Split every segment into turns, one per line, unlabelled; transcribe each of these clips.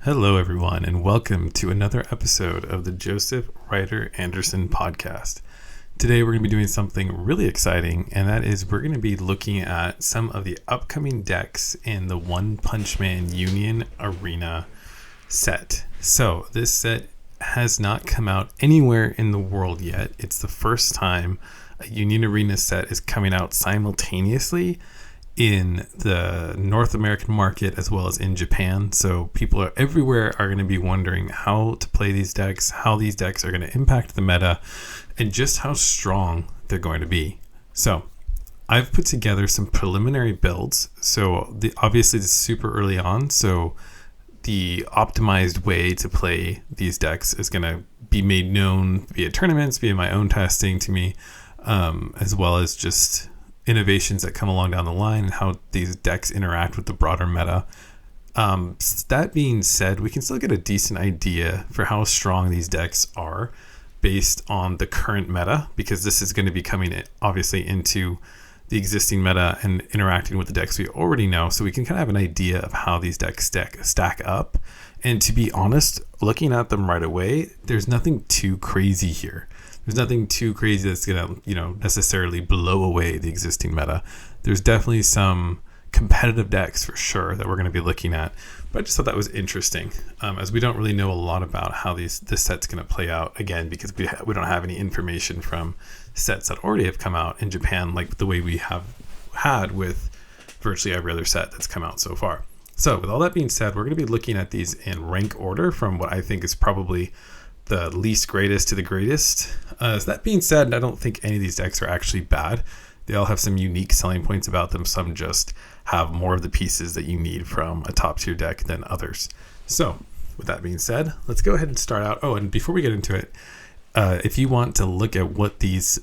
Hello, everyone, and welcome to another episode of the Joseph Ryder Anderson podcast. Today, we're going to be doing something really exciting, and that is we're going to be looking at some of the upcoming decks in the One Punch Man Union Arena set. So, this set has not come out anywhere in the world yet. It's the first time a Union Arena set is coming out simultaneously in the North American market as well as in Japan. So people everywhere are going to be wondering how to play these decks, how these decks are going to impact the meta, and just how strong they're going to be. So I've put together some preliminary builds. So obviously this is super early on, so the optimized way to play these decks is going to be made known via tournaments, via my own testing to me, as well as just innovations that come along down the line and how these decks interact with the broader meta. That being said, we can still get a decent idea for how strong these decks are based on the current meta, because this is going to be coming obviously into the existing meta and interacting with the decks we already know, so we can kind of have an idea of how these decks stack up. And to be honest, looking at them right away, there's nothing too crazy here. There's nothing too crazy that's going to, necessarily blow away the existing meta. There's definitely some competitive decks for sure that we're going to be looking at. But I just thought that was interesting, as we don't really know a lot about how this set's going to play out, again, because we don't have any information from sets that already have come out in Japan, like the way we have had with virtually every other set that's come out so far. So with all that being said, we're going to be looking at these in rank order from what I think is probably the least greatest to the greatest. So that being said, I don't think any of these decks are actually bad. They all have some unique selling points about them. Some just have more of the pieces that you need from a top tier deck than others. So with that being said, let's go ahead and start out. Oh, and before we get into it, if you want to look at what these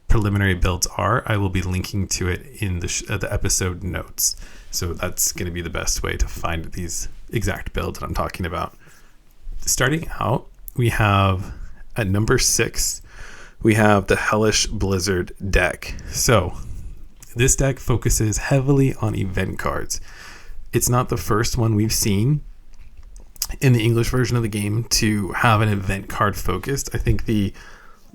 preliminary builds are, I will be linking to it in the episode notes. So that's going to be the best way to find these exact builds that I'm talking about. Starting out, we have at number 6, we have the Hellish Blizzard deck. So this deck focuses heavily on event cards. It's not the first one we've seen in the English version of the game to have an event card focused. I think the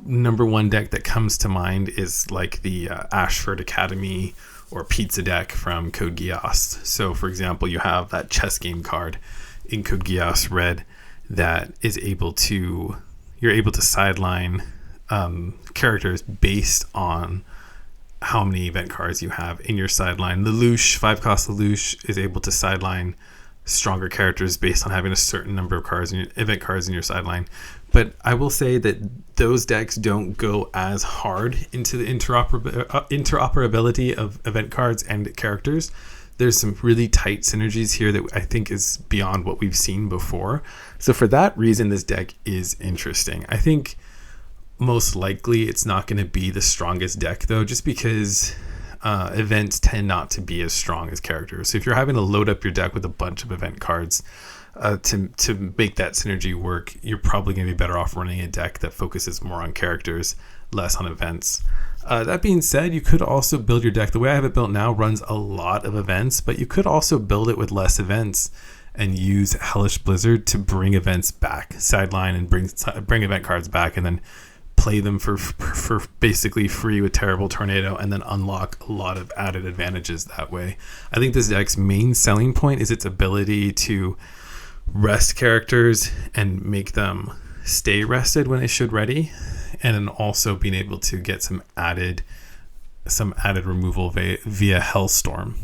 number one deck that comes to mind is like the Ashford Academy or Pizza deck from Code Geass. So for example, you have that chess game card in Code Geass Red that is you're able to sideline characters based on how many event cards you have in your sideline. Lelouch, 5-cost Lelouch, is able to sideline stronger characters based on having a certain number of event cards in your sideline. But I will say that those decks don't go as hard into the interoperability of event cards and characters. There's some really tight synergies here that I think is beyond what we've seen before. So for that reason, this deck is interesting. I think most likely it's not going to be the strongest deck, though, just because events tend not to be as strong as characters. So if you're having to load up your deck with a bunch of event cards to make that synergy work, you're probably going to be better off running a deck that focuses more on characters, less on events. That being said, you could also build your deck. The way I have it built now runs a lot of events, but you could also build it with less events and use Hellish Blizzard to bring events back, sideline and bring event cards back, and then play them for basically free with Terrible Tornado, and then unlock a lot of added advantages that way. I think this deck's main selling point is its ability to rest characters and make them stay rested when they should ready, and then also being able to get some added removal via Hellstorm.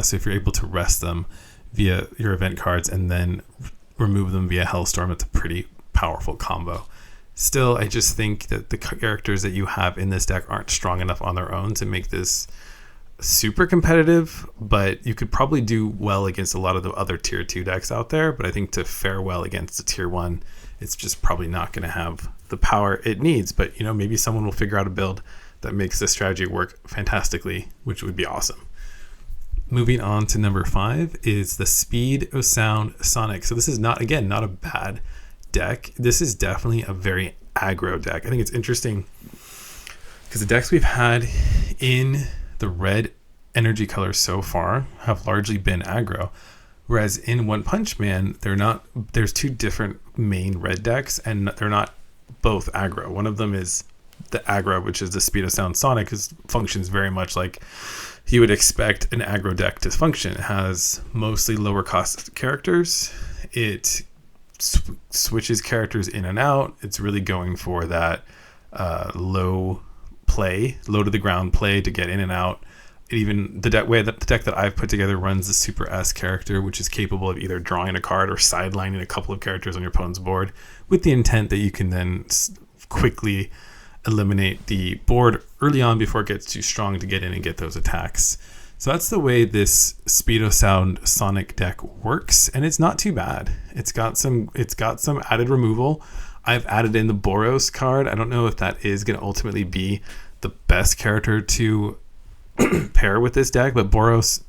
So if you're able to rest them via your event cards and then remove them via Hellstorm, it's a pretty powerful combo. Still, I just think that the characters that you have in this deck aren't strong enough on their own to make this super competitive, but you could probably do well against a lot of the other tier 2 decks out there. But I think to fare well against the tier 1, it's just probably not going to have the power it needs. But maybe someone will figure out a build that makes this strategy work fantastically, which would be awesome. Moving on to number 5 is the Speed of Sound Sonic. So this is not a bad deck. This is definitely a very aggro deck. I think it's interesting because the decks we've had in the red energy colors so far have largely been aggro. Whereas in One Punch Man, there's two different main red decks, and they're not both aggro. One of them is the aggro, which is the Speed of Sound Sonic, functions very much like you would expect an aggro deck to function. It has mostly lower cost characters. It switches characters in and out. It's really going for that low to the ground play to get in and out. Even the deck that I've put together runs the Super S character, which is capable of either drawing a card or sidelining a couple of characters on your opponent's board, with the intent that you can then quickly eliminate the board early on before it gets too strong to get in and get those attacks. So that's the way this Speed of Sound Sonic deck works, and it's not too bad. It's got some added removal. I've added in the Boros card. I don't know if that is going to ultimately be the best character to pair with this deck, but Boros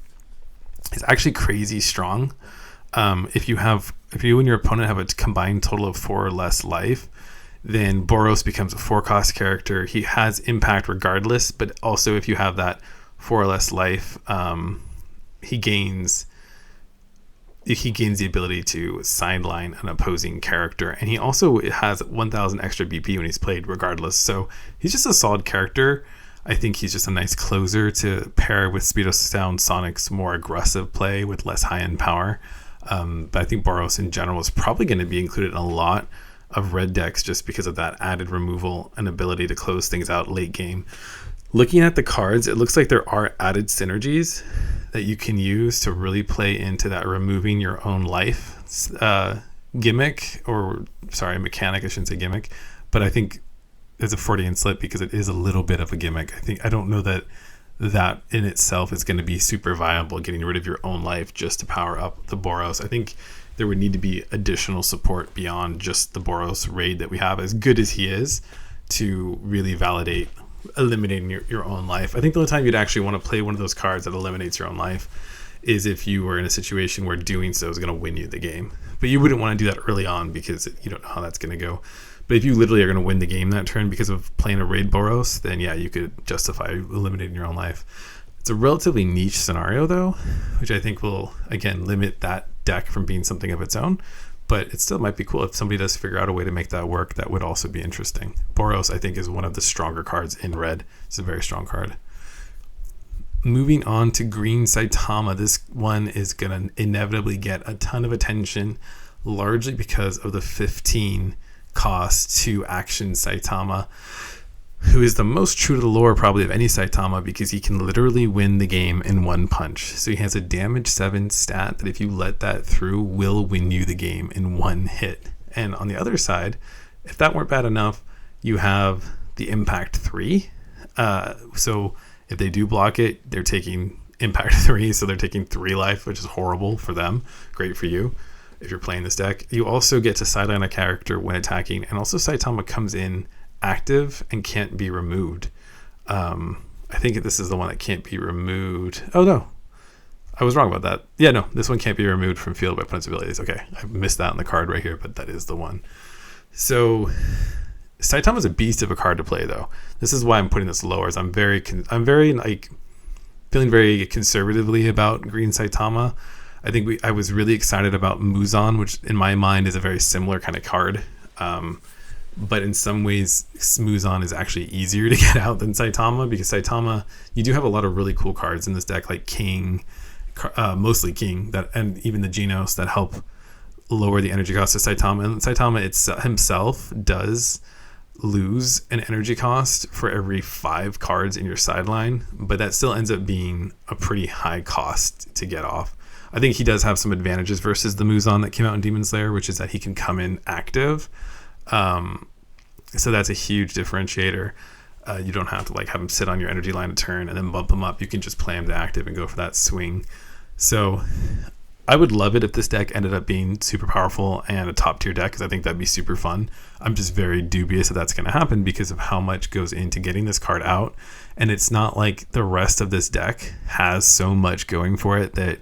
is actually crazy strong. If you and your opponent have a combined total of 4 or less life, then Boros becomes a 4-cost character. He has impact regardless, but also if you have that 4 or less life, he gains the ability to sideline an opposing character, and he also has 1,000 extra BP when he's played regardless. So he's just a solid character. I think he's just a nice closer to pair with Speed of Sound Sonic's more aggressive play with less high-end power. But I think Boros in general is probably going to be included in a lot of red decks just because of that added removal and ability to close things out late game. Looking at the cards, it looks like there are added synergies that you can use to really play into that removing your own life mechanic. I shouldn't say gimmick, but I think it's a Freudian slip because it is a little bit of a gimmick. I don't know that in itself is going to be super viable, getting rid of your own life just to power up the Boros. I think there would need to be additional support beyond just the Boros raid that we have, as good as he is, to really validate eliminating your own life. I think the only time you'd actually want to play one of those cards that eliminates your own life is if you were in a situation where doing so is going to win you the game. But you wouldn't want to do that early on because you don't know how that's going to go. But if you literally are going to win the game that turn because of playing a raid Boros, then yeah, you could justify eliminating your own life. It's a relatively niche scenario though, which I think will, again, limit that deck from being something of its own. But it still might be cool if somebody does figure out a way to make that work. That would also be interesting. Boros, I think, is one of the stronger cards in red. It's a very strong card. Moving on to Green Saitama. This one is going to inevitably get a ton of attention, largely because of the 15 cost to action Saitama, who is the most true to the lore probably of any Saitama because he can literally win the game in one punch. So he has a damage 7 stat that if you let that through will win you the game in one hit. And on the other side, if that weren't bad enough, you have the impact 3. So if they do block it, they're taking impact 3, so they're taking 3 life, which is horrible for them. Great for you if you're playing this deck. You also get to sideline a character when attacking, and also Saitama comes in active and can't be removed. I think this is the one that can't be removed. Oh no, I was wrong about that. Yeah, no, this one can't be removed from field by opponent's abilities. Okay, I missed that on the card right here, but that is the one. So Saitama's a beast of a card to play though. This is why I'm putting this lower, as I'm very like feeling very conservatively about Green Saitama. I think I was really excited about Muzan, which in my mind is a very similar kind of card. But in some ways, Muzan is actually easier to get out than Saitama, because Saitama, you do have a lot of really cool cards in this deck, like King, mostly King, and even the Genos that help lower the energy cost of Saitama. And Saitama himself does lose an energy cost for every 5 cards in your sideline, but that still ends up being a pretty high cost to get off. I think he does have some advantages versus the Muzan that came out in Demon Slayer, which is that he can come in active. So that's a huge differentiator. You don't have to have him sit on your energy line to turn and then bump him up. You can just play him to active and go for that swing. So I would love it if this deck ended up being super powerful and a top tier deck, because I think that'd be super fun. I'm just very dubious that that's going to happen because of how much goes into getting this card out. And it's not like the rest of this deck has so much going for it that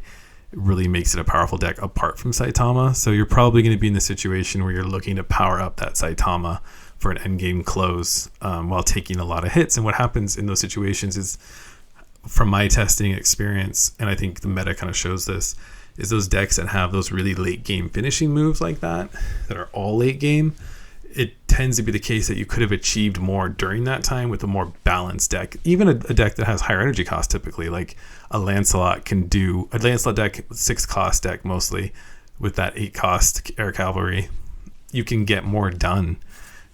really makes it a powerful deck apart from Saitama. So you're probably going to be in the situation where you're looking to power up that Saitama for an endgame close while taking a lot of hits. And what happens in those situations is, from my testing experience, and I think the meta kind of shows this, is those decks that have those really late game finishing moves like that are all late game. It tends to be the case that you could have achieved more during that time with a more balanced deck. Even a deck that has higher energy cost, typically, like a Lancelot deck, 6 cost deck mostly, with that 8 cost air cavalry, you can get more done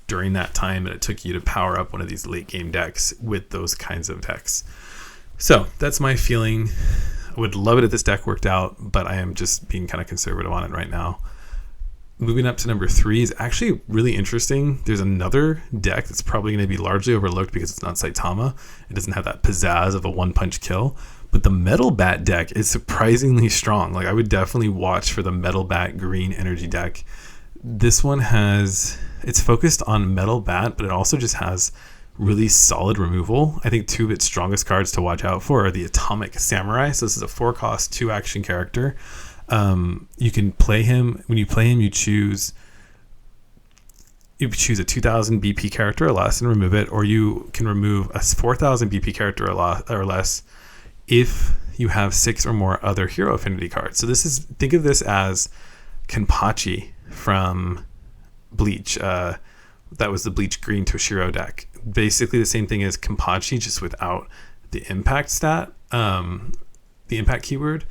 during that time that it took you to power up one of these late game decks with those kinds of decks. So that's my feeling. I would love it if this deck worked out, but I am just being kind of conservative on it right now. Moving up to number 3 is actually really interesting. There's another deck that's probably going to be largely overlooked because it's not Saitama. It doesn't have that pizzazz of a one-punch kill. But the Metal Bat deck is surprisingly strong. Like, I would definitely watch for the Metal Bat green energy deck. This one it's focused on Metal Bat, but it also just has really solid removal. I think 2 of its strongest cards to watch out for are the Atomic Samurai. So this is a 4-cost, 2-action character. You can play him. When you play him, you choose a 2000 BP character or less and remove it, or you can remove a 4000 BP character or less if you have 6 or more other hero affinity cards. So think of this as Kenpachi from Bleach. That was the Bleach Green Toshiro deck. Basically the same thing as Kenpachi, just without the impact stat, the impact keyword.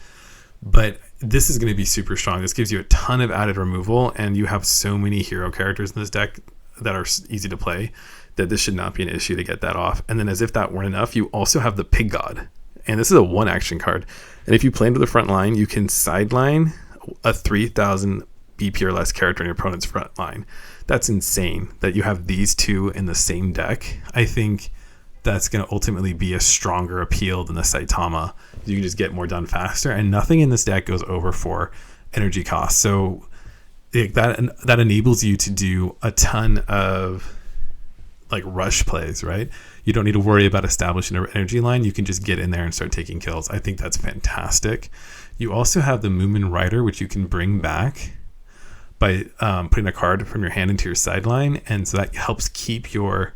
But this is going to be super strong. This gives you a ton of added removal, and you have so many hero characters in this deck that are easy to play that this should not be an issue to get that off. And then, as if that weren't enough, you also have the Pig God. And this is a 1-action card. And if you play into the front line, you can sideline a 3000 BP or less character in your opponent's front line. That's insane that you have these 2 in the same deck. I think that's going to ultimately be a stronger appeal than the Saitama. You can just get more done faster, and nothing in this deck goes over 4 energy costs. So that enables you to do a ton of like rush plays, right? You don't need to worry about establishing an energy line. You can just get in there and start taking kills. I think that's fantastic. You also have the Moomin Rider, which you can bring back by putting a card from your hand into your sideline, and so that helps keep your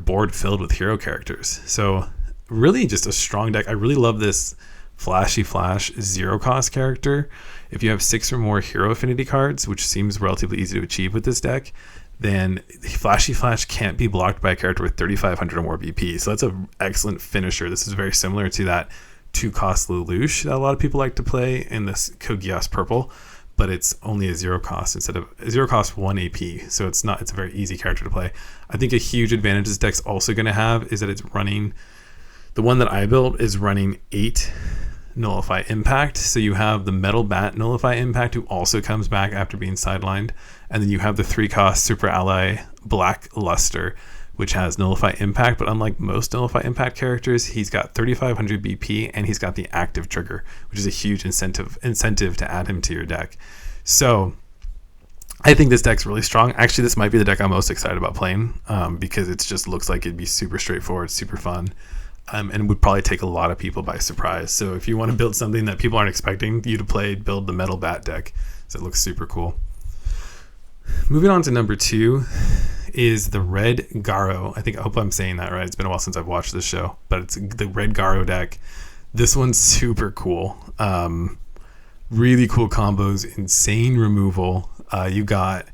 board filled with hero characters. So really just a strong deck. I really love this Flashy Flash 0-cost character. If you have 6 or more hero affinity cards, which seems relatively easy to achieve with this deck, then Flashy Flash can't be blocked by a character with 3500 or more BP. So that's an excellent finisher. This is very similar to that 2-cost Lelouch that a lot of people like to play in this Kogias purple, but it's only a 0-cost instead of a 0-cost 1 AP. So it's a very easy character to play. I think a huge advantage this deck's also going to have is that it's running, the one that I built is running 8 Nullify Impact. So you have the Metal Bat Nullify Impact, who also comes back after being sidelined. And then you have the 3-cost Super Ally Black Luster, which has Nullify Impact. But unlike most Nullify Impact characters, he's got 3500 BP and he's got the active trigger, which is a huge incentive to add him to your deck. So I think this deck's really strong. Actually, this might be the deck I'm most excited about playing because it just looks like it'd be super straightforward, super fun. And would probably take a lot of people by surprise. So if you want to build something that people aren't expecting you to play, build the Metal Bat deck. So it looks super cool. Moving on to number 2 is the Red Garo. I hope I'm saying that right. It's been a while since I've watched this show, but it's the Red Garo deck. This one's super cool. Really cool combos, insane removal. You got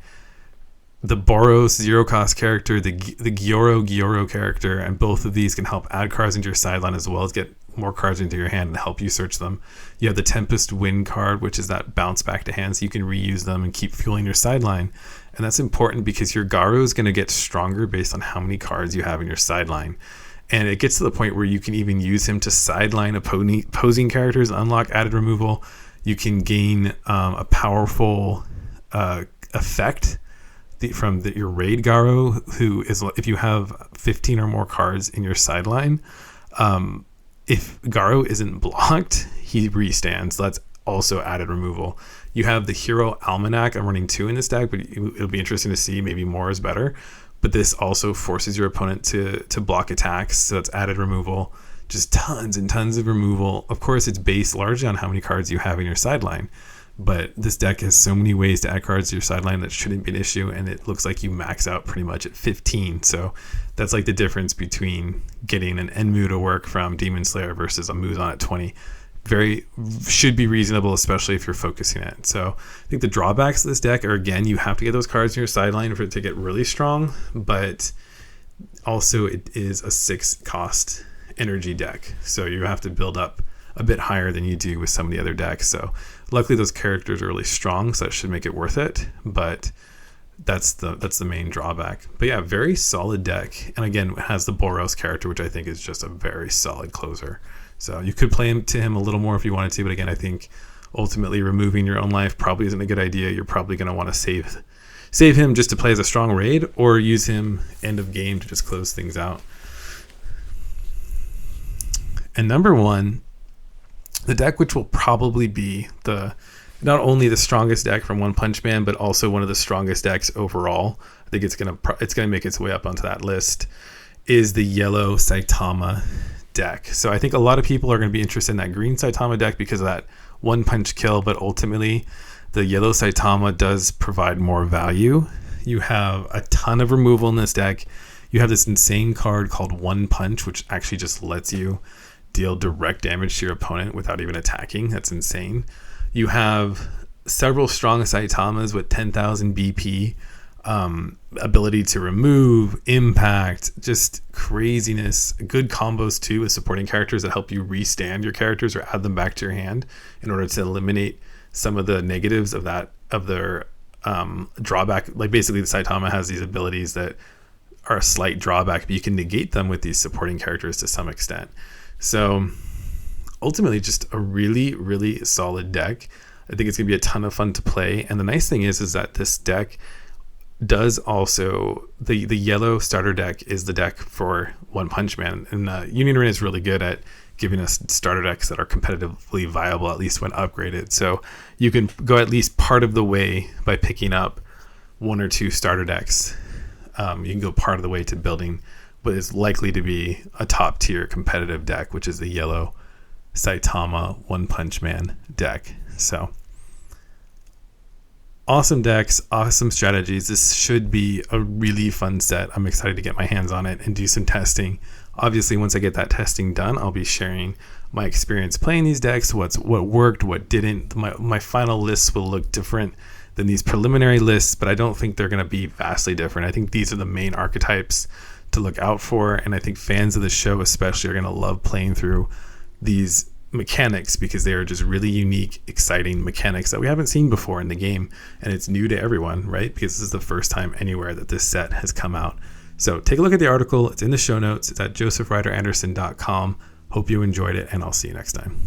the Boros 0-cost character, the Gyoro character, and both of these can help add cards into your sideline as well as get more cards into your hand and help you search them. You have the Tempest Wind card, which is that bounce back to hand, so you can reuse them and keep fueling your sideline. And that's important because your Garo is going to get stronger based on how many cards you have in your sideline. And it gets to the point where you can even use him to sideline opposing characters, unlock added removal. You can gain a powerful effect from your Raid Garo, who is, if you have 15 or more cards in your sideline, if Garo isn't blocked, he restands. That's also added removal. You have the Hero Almanac. I'm running 2 in this deck, but it'll be interesting to see. Maybe more is better. But this also forces your opponent to block attacks, so it's added removal. Just tons and tons of removal. Of course, it's based largely on how many cards you have in your sideline. But this deck has so many ways to add cards to your sideline that shouldn't be an issue, and it looks like you max out pretty much at 15. So that's like the difference between getting an Enmu to work from Demon Slayer versus a Muzan at 20. should be reasonable, especially if you're focusing it. So I think the drawbacks of this deck are, again, you have to get those cards in your sideline for it to get really strong, but also it is a 6 cost energy deck. So you have to build up a bit higher than you do with some of the other decks. So luckily those characters are really strong, so that should make it worth it. But that's the main drawback. But yeah, very solid deck. And again, it has the Boros character, which I think is just a very solid closer. So you could play him a little more if you wanted to, but again, I think ultimately removing your own life probably isn't a good idea. You're probably going to want to save him just to play as a strong raid, or use him end of game to just close things out. And number 1, the deck which will probably be not only the strongest deck from One Punch Man, but also one of the strongest decks overall. I think it's gonna make its way up onto that list, is the yellow Saitama deck. So I think a lot of people are going to be interested in that green Saitama deck because of that one punch kill, but ultimately the yellow Saitama does provide more value. You have a ton of removal in this deck. You have this insane card called One Punch, which actually just lets you deal direct damage to your opponent without even attacking. That's insane. You have several strong Saitamas with 10,000 BP, ability to remove, impact, just craziness. Good combos too with supporting characters that help you restand your characters or add them back to your hand in order to eliminate some of the negatives of their drawback. Like basically the Saitama has these abilities that are a slight drawback, but you can negate them with these supporting characters to some extent. So ultimately just a really, really solid deck. I think it's going to be a ton of fun to play. And the nice thing is that this deck does also, the yellow starter deck is the deck for One Punch Man. And Union Arena is really good at giving us starter decks that are competitively viable, at least when upgraded. So you can go at least part of the way by picking up 1 or 2 starter decks. You can go part of the way to building what is likely to be a top tier competitive deck, which is the yellow Saitama One Punch Man deck. So awesome decks, awesome strategies. This should be a really fun set. I'm excited to get my hands on it and do some testing. Obviously, once I get that testing done, I'll be sharing my experience playing these decks, what worked, what didn't. My final lists will look different than these preliminary lists, but I don't think they're going to be vastly different. I think these are the main archetypes to look out for, and I think fans of the show especially are going to love playing through these mechanics because they are just really unique, exciting mechanics that we haven't seen before in the game, and it's new to everyone, right? Because this is the first time anywhere that this set has come out. So take a look at the article. It's in the show notes. It's at josephryderanderson.com. Hope you enjoyed it, and I'll see you next time.